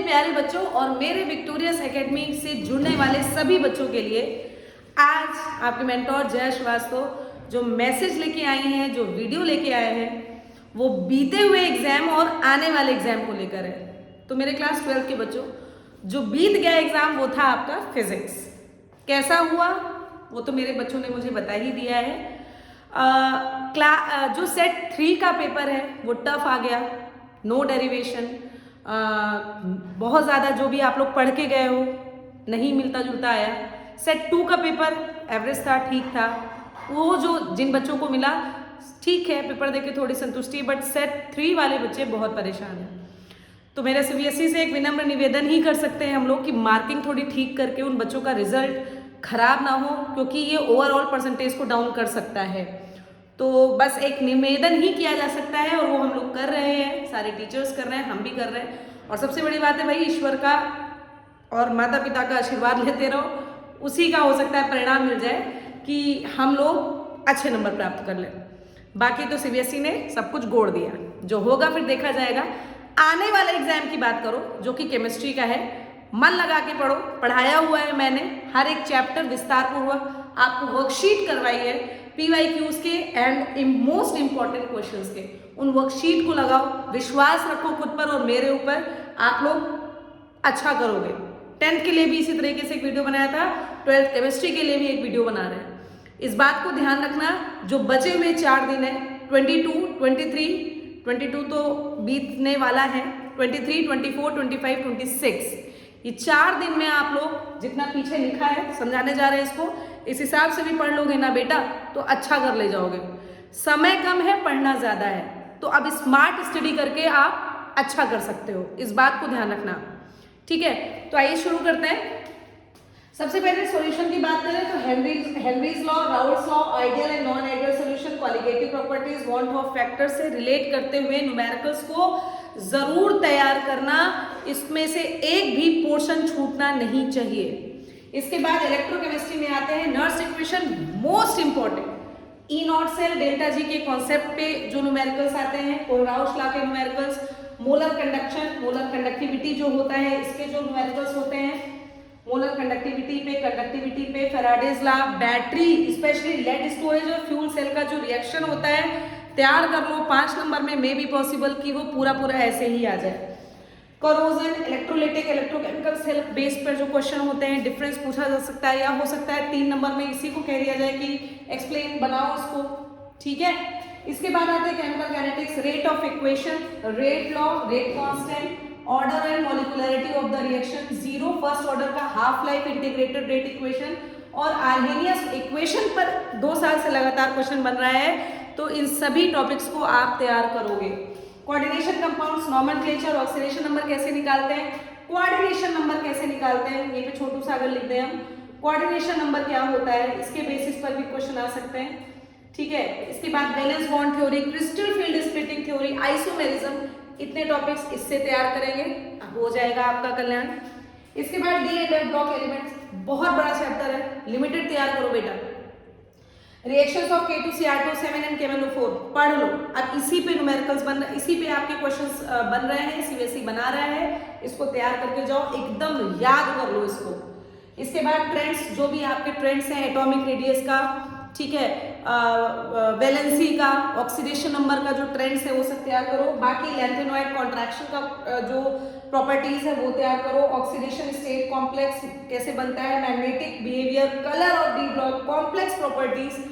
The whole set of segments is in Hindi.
प्यारे बच्चों और मेरे विक्टोरियस एकेडमी से जुड़ने वाले सभी बच्चों के लिए आज आपके मेंटोर जय श्रीवास्तव जो मैसेज लेके आई हैं, जो वीडियो लेके आए हैं, वो बीते हुए एग्जाम और आने वाले एग्जाम को लेकर है। तो मेरे क्लास 12 के बच्चों, जो बीत गया एग्जाम वो था आपका फिजिक्स। कैसा हुआ वो तो मेरे बच्चों ने मुझे बता ही दिया है। जो सेट 3 का पेपर है वो टफ आ गया, नो डेरिवेशन, बहुत ज़्यादा जो भी आप लोग पढ़ के गए हो नहीं मिलता जुलता आया। सेट 2 का पेपर एवरेज था, ठीक था। वो जो जिन बच्चों को मिला ठीक है, पेपर देके थोड़ी संतुष्टि, बट सेट 3 वाले बच्चे बहुत परेशान हैं। तो मेरे सीबीएसई से एक विनम्र निवेदन ही कर सकते हैं हम लोग कि मार्किंग थोड़ी ठीक करके उन बच्चों का रिजल्ट खराब ना हो, क्योंकि ये ओवरऑल परसेंटेज को डाउन कर सकता है। तो बस एक निवेदन ही किया जा सकता है और वो हम लोग कर रहे हैं, सारे टीचर्स कर रहे हैं, हम भी कर रहे हैं। और सबसे बड़ी बात है भाई, ईश्वर का और माता पिता का आशीर्वाद लेते रहो, उसी का हो सकता है परिणाम मिल जाए कि हम लोग अच्छे नंबर प्राप्त कर लें। बाकी तो सीबीएसई ने सब कुछ गोड़ दिया, जो होगा फिर देखा जाएगा। आने वाले एग्जाम की बात करो जो कि केमिस्ट्री का है, मन लगा के पढ़ो, पढ़ाया हुआ है मैंने, हर एक चैप्टर विस्तार पूर्वक आपको वर्कशीट करवाई है PYQs के एंड मोस्ट इंपॉर्टेंट क्वेश्चंस के। उन वर्कशीट को लगाओ, विश्वास रखो खुद पर और मेरे ऊपर, आप लोग अच्छा करोगे। 10th के लिए भी इसी तरीके से एक वीडियो बनाया था, 12th केमिस्ट्री के लिए भी एक वीडियो बना रहे हैं। इस बात को ध्यान रखना, जो बचे हुए 4 दिन है 22, 23, 22 तो बीतने वाला है, 23, 24, 25, 26, ये 4 दिन में आप लोग जितना पीछे लिखा है समझाने जा रहे हैं इसको, इस हिसाब से भी पढ़ लोगे ना बेटा तो अच्छा कर ले जाओगे। समय कम है, पढ़ना ज्यादा है, तो अब स्मार्ट स्टडी करके आप अच्छा कर सकते हो, इस बात को ध्यान रखना। ठीक है, तो आइए शुरू करते हैं। सबसे पहले सॉल्यूशन की बात करें तो Henry's law, Raoult's law, ideal and non ideal solution, qualitative properties, want of factor से रिलेट करते हुए न्यूमेरिकल्स को जरूर तैयार करना, इसमें से एक भी पोर्शन छूटना नहीं चाहिए। इसके बाद इलेक्ट्रोकेमिस्ट्री में आते हैं, Nernst equation most important, E naught cell delta G के कॉन्सेप्ट पे जो न्यूमेरिकल्स आते हैं, कोलराउश लॉ के numericals, molar conduction, molar conductivity जो होता है इसके जो न्यूमेरिकल्स होते हैं, मोलर कंडक्टिविटी पे Faraday's law, battery specially lead storage और फ्यूल सेल का जो रिएक्शन होता है तैयार कर लो। 5 नंबर में मे बी पॉसिबल कि वो पूरा ऐसे ही आ जाए। Corrosion, electrolytic, electrochemical cell base पर जो क्वेश्चन होते हैं, डिफरेंस पूछा जा सकता है, या हो सकता है 3 नंबर में इसी को कह दिया जाए कि एक्सप्लेन बनाओ इसको। ठीक है, इसके बाद आते हैं chemical kinetics, rate of equation, rate law, rate constant, order and molecularity of the reaction, zero first order का half life integrated rate equation और आर्हेनियस इक्वेशन पर 2 साल से लगातार क्वेश्चन बन रहा है, तो इन सभी टॉपिक्स को आप तैयार करोगे। Coordination compounds, nomenclature, oxidation number कैसे निकालते हैं, कोऑर्डिनेशन नंबर कैसे निकालते हैं, ये पे छोटू सा अगर लिख दें हम, कोऑर्डिनेशन नंबर क्या होता है, इसके बेसिस पर भी क्वेश्चन आ सकते हैं। ठीक है, इसके बाद valence bond theory, crystal field splitting theory, isomerism, इतने टॉपिक्स इससे तैयार करेंगे, हो जाएगा आपका कल्याण। इसके बाद D and F block elements, बहुत बड़ा चैप्टर है, लिमिटेड तैयार करो बेटा। Reactions of K2CR2 7 and KMnO4 पढ़ लो। अब इसी पे न्यूमेरिकल्स बन रहे, इसी पे आपके क्वेश्चंस बन रहे हैं, सीबीएसई बना रहा है, इसको तैयार करके जाओ, एकदम याद कर लो इसको। इसके बाद ट्रेंड्स, जो भी आपके ट्रेंड्स हैं, एटॉमिक रेडियस का, ठीक है, वैलेंसी का, ऑक्सीडेशन नंबर का जो ट्रेंड्स है वो सब तैयार करो। बाकी लैंथेनॉइड कॉन्ट्रैक्शन का जो प्रॉपर्टीज है वो तैयार करो। ऑक्सीडेशन स्टेट कॉम्प्लेक्स कैसे बनता है, magnetic behaviour, colour of D block, complex properties,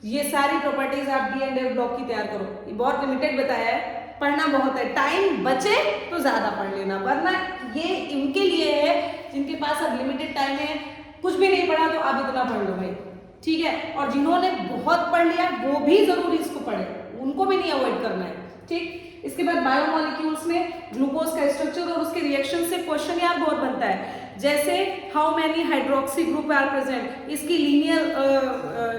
ये सारी प्रॉपर्टीज आप डी एंड एफ ब्लॉक की तैयार करो। ये बहुत लिमिटेड बताया है, पढ़ना बहुत है, टाइम बचे तो ज्यादा पढ़ लेना, वरना ये इनके लिए है जिनके पास अब लिमिटेड टाइम है, कुछ भी नहीं पढ़ा तो अब इतना पढ़ लो भाई। ठीक है, और जिन्होंने बहुत पढ़ लिया वो भी जरूर इसको पढ़े, उनको भी नहीं अवॉइड करना है। ठीक, इसके बाद बायोमोलिक्यूल्स में ग्लूकोज का स्ट्रक्चर और उसके रिएक्शन से क्वेश्चन यार बहुत बनता है, जैसे how many hydroxy group are present, इसकी लीनियर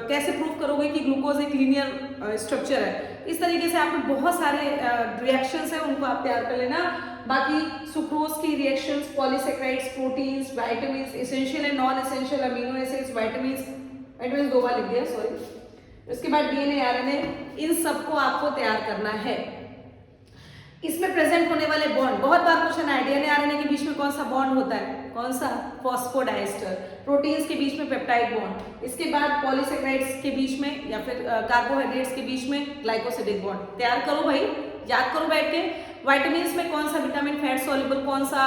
कैसे प्रूव करोगे कि ग्लूकोज एक लीनियर स्ट्रक्चर है। इस तरीके से आपको बहुत सारे रिएक्शंस हैं, उनको आप तैयार कर लेना। बाकी सुक्रोज की reactions, polysaccharides, proteins, vitamin, essential and non essential amino acids, vitamin 2 बार लिख दिया, सॉरी। उसके बाद DNA, RNA, इन सबको आपको तैयार करना है। इसमें प्रेजेंट होने वाले बॉन्ड, बहुत बार क्वेश्चन है डीएनए आरएनए के बीच में कौन सा बॉन्ड होता है, कौन सा, फॉस्फोडाइस्टर। प्रोटीन्स के बीच में पेप्टाइड बॉन्ड, इसके बाद पॉलीसेकेराइड्स के बीच में या फिर कार्बोहाइड्रेट्स के बीच में ग्लाइकोसिडिक बॉन्ड। तैयार करो भाई, याद करो बैठ के। विटामिन्स में कौन सा विटामिन फैट सोल्यूबल, कौन सा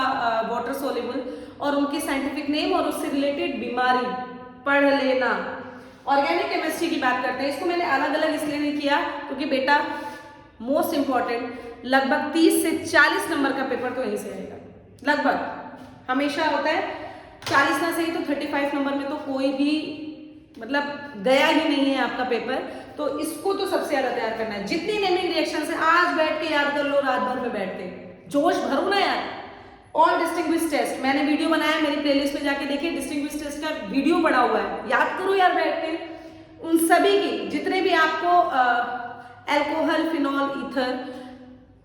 वाटर सोल्यूबल, और उनकी साइंटिफिक नेम और उससे रिलेटेड बीमारी पढ़ लेना। ऑर्गेनिक केमिस्ट्री की बात करते हैं, इसको मैंने अलग अलग इसलिए नहीं किया क्योंकि बेटा मोस्ट इंपॉर्टेंट लगभग 30 से 40 नंबर का पेपर तो यहीं से आएगा, लगभग हमेशा होता है 40 ना सही तो 35 नंबर में तो कोई भी मतलब गया ही नहीं है आपका पेपर। तो इसको तो सबसे ज्यादा तैयार करना है। जितनी नेमिंग रिएक्शन है आज बैठ के याद कर लो, रात भर में बैठते जोश भरो ना यार। ऑल डिस्टिंग्विश टेस्ट मैंने वीडियो बनाया, मेरी प्लेलिस्ट में जाके देखिए, डिस्टिंग्विश टेस्ट का वीडियो पड़ा हुआ है, याद करो यार बैठ के। उन सभी की जितने भी आपको alcohol, phenol, ether,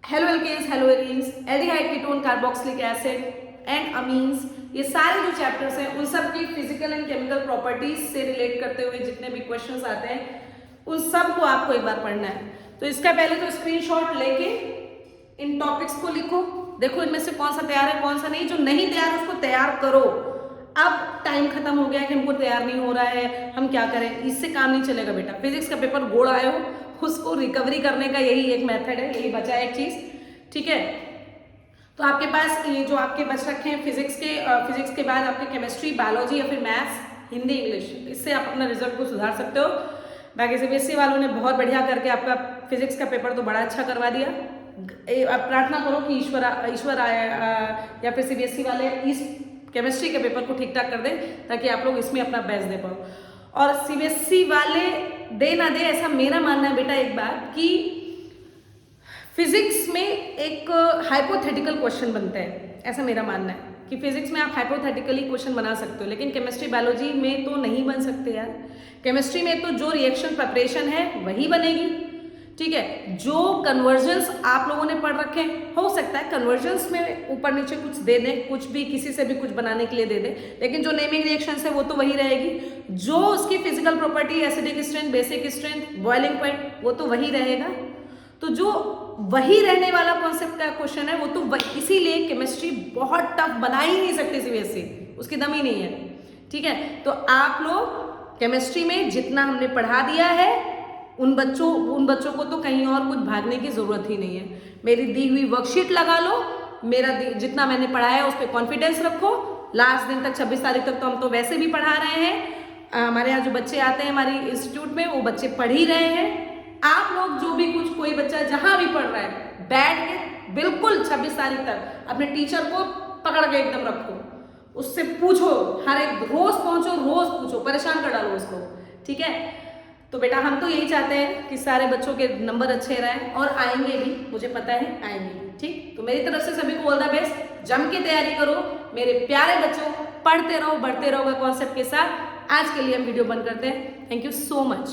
halo alkanes, halo arenes, aldehyde, ketone, carboxylic acid and amines, ये सारे जो चैप्टर्स हैं उन सब की फिजिकल एंड केमिकल प्रॉपर्टीज से रिलेट करते हुए जितने भी क्वेश्चंस आते हैं उन सब को आपको एक बार पढ़ना है। तो इसका पहले तो स्क्रीनशॉट लेके इन टॉपिक्स को लिखो, देखो इनमें से कौन सा तैयार है कौन सा नहीं। जो नहीं तैयार उसको तैयार करो। अब टाइम खत्म हो गया कि हमको तैयार नहीं हो रहा है, हम क्या करें, इससे काम नहीं चलेगा बेटा। फिजिक्स का पेपर गोड़ आए हो, उसको रिकवरी करने का यही एक मेथड है, यही बचा है एक चीज, ठीक है। तो आपके पास ये जो आपके बच रखे हैं फिजिक्स के बाद आपके केमिस्ट्री, बायोलॉजी या फिर मैथ्स, हिंदी, इंग्लिश, इससे आप अपना रिजल्ट को सुधार सकते हो। बाकी सीबीएसई वालों ने बहुत बढ़िया करके आपका फिजिक्स का पेपर तो बड़ा अच्छा करवा दिया। आप प्रार्थना करो कि ईश्वर आए या फिर सीबीएसई वाले इस केमिस्ट्री के पेपर को ठीक ठाक कर दें ताकि आप लोग इसमें अपना बेस्ट दे पाओ। और सीबीएसई वाले दे ना दे ऐसा मेरा मानना है बेटा एक बात कि फिजिक्स में एक हाइपोथेटिकल क्वेश्चन बनता है, ऐसा मेरा मानना है कि फिजिक्स में आप हाइपोथेटिकली क्वेश्चन बना सकते हो, लेकिन केमिस्ट्री, बायोलॉजी में तो नहीं बन सकते यार। केमिस्ट्री में तो जो रिएक्शन प्रिपरेशन है वही बनेगी, ठीक है। जो कन्वर्जन्स आप लोगों ने पढ़ रखे हैं, हो सकता है कन्वर्जन्स में ऊपर नीचे कुछ दे दें, कुछ भी किसी से भी कुछ बनाने के लिए दे दें, लेकिन जो नेमिंग रिएक्शंस है वो तो वही रहेगी। जो उसकी physical property, acidic strength, basic strength, boiling point, वो तो वही रहेगा। तो जो वही रहने वाला कॉन्सेप्ट का क्वेश्चन है वो तो इसीलिए केमिस्ट्री बहुत टफ बना ही नहीं सकती सीबीएसई, उसकी दम ही नहीं है, ठीक है। तो आप लोग केमिस्ट्री में जितना हमने पढ़ा दिया है उन बच्चों को तो कहीं और कुछ भागने की जरूरत ही नहीं है। मेरी दी हुई वर्कशीट लगा लो, मेरा जितना मैंने पढ़ाया है उस पर कॉन्फिडेंस रखो। लास्ट दिन तक 26 तारीख तक तो हम तो वैसे भी पढ़ा रहे हैं। हमारे यहाँ जो बच्चे आते हैं हमारी इंस्टीट्यूट में वो बच्चे पढ़ ही रहे हैं। आप लोग जो भी कुछ, कोई बच्चा जहां भी पढ़ रहा है बैठ के बिल्कुल 26 तारीख तक अपने टीचर को पकड़ के एकदम रखो, उससे पूछो, हर एक रोज पहुंचो, रोज पूछो, परेशान कर डालो उसको, ठीक है। तो बेटा हम तो यही चाहते हैं कि सारे बच्चों के नंबर अच्छे रहें और आएंगे भी, मुझे पता है आएंगे, ठीक। तो मेरी तरफ से सभी को ऑल द बेस्ट, जम के तैयारी करो मेरे प्यारे बच्चों, पढ़ते रहो, बढ़ते रहोगे कॉन्सेप्ट के साथ। आज के लिए हम वीडियो बंद करते हैं। Thank you so much.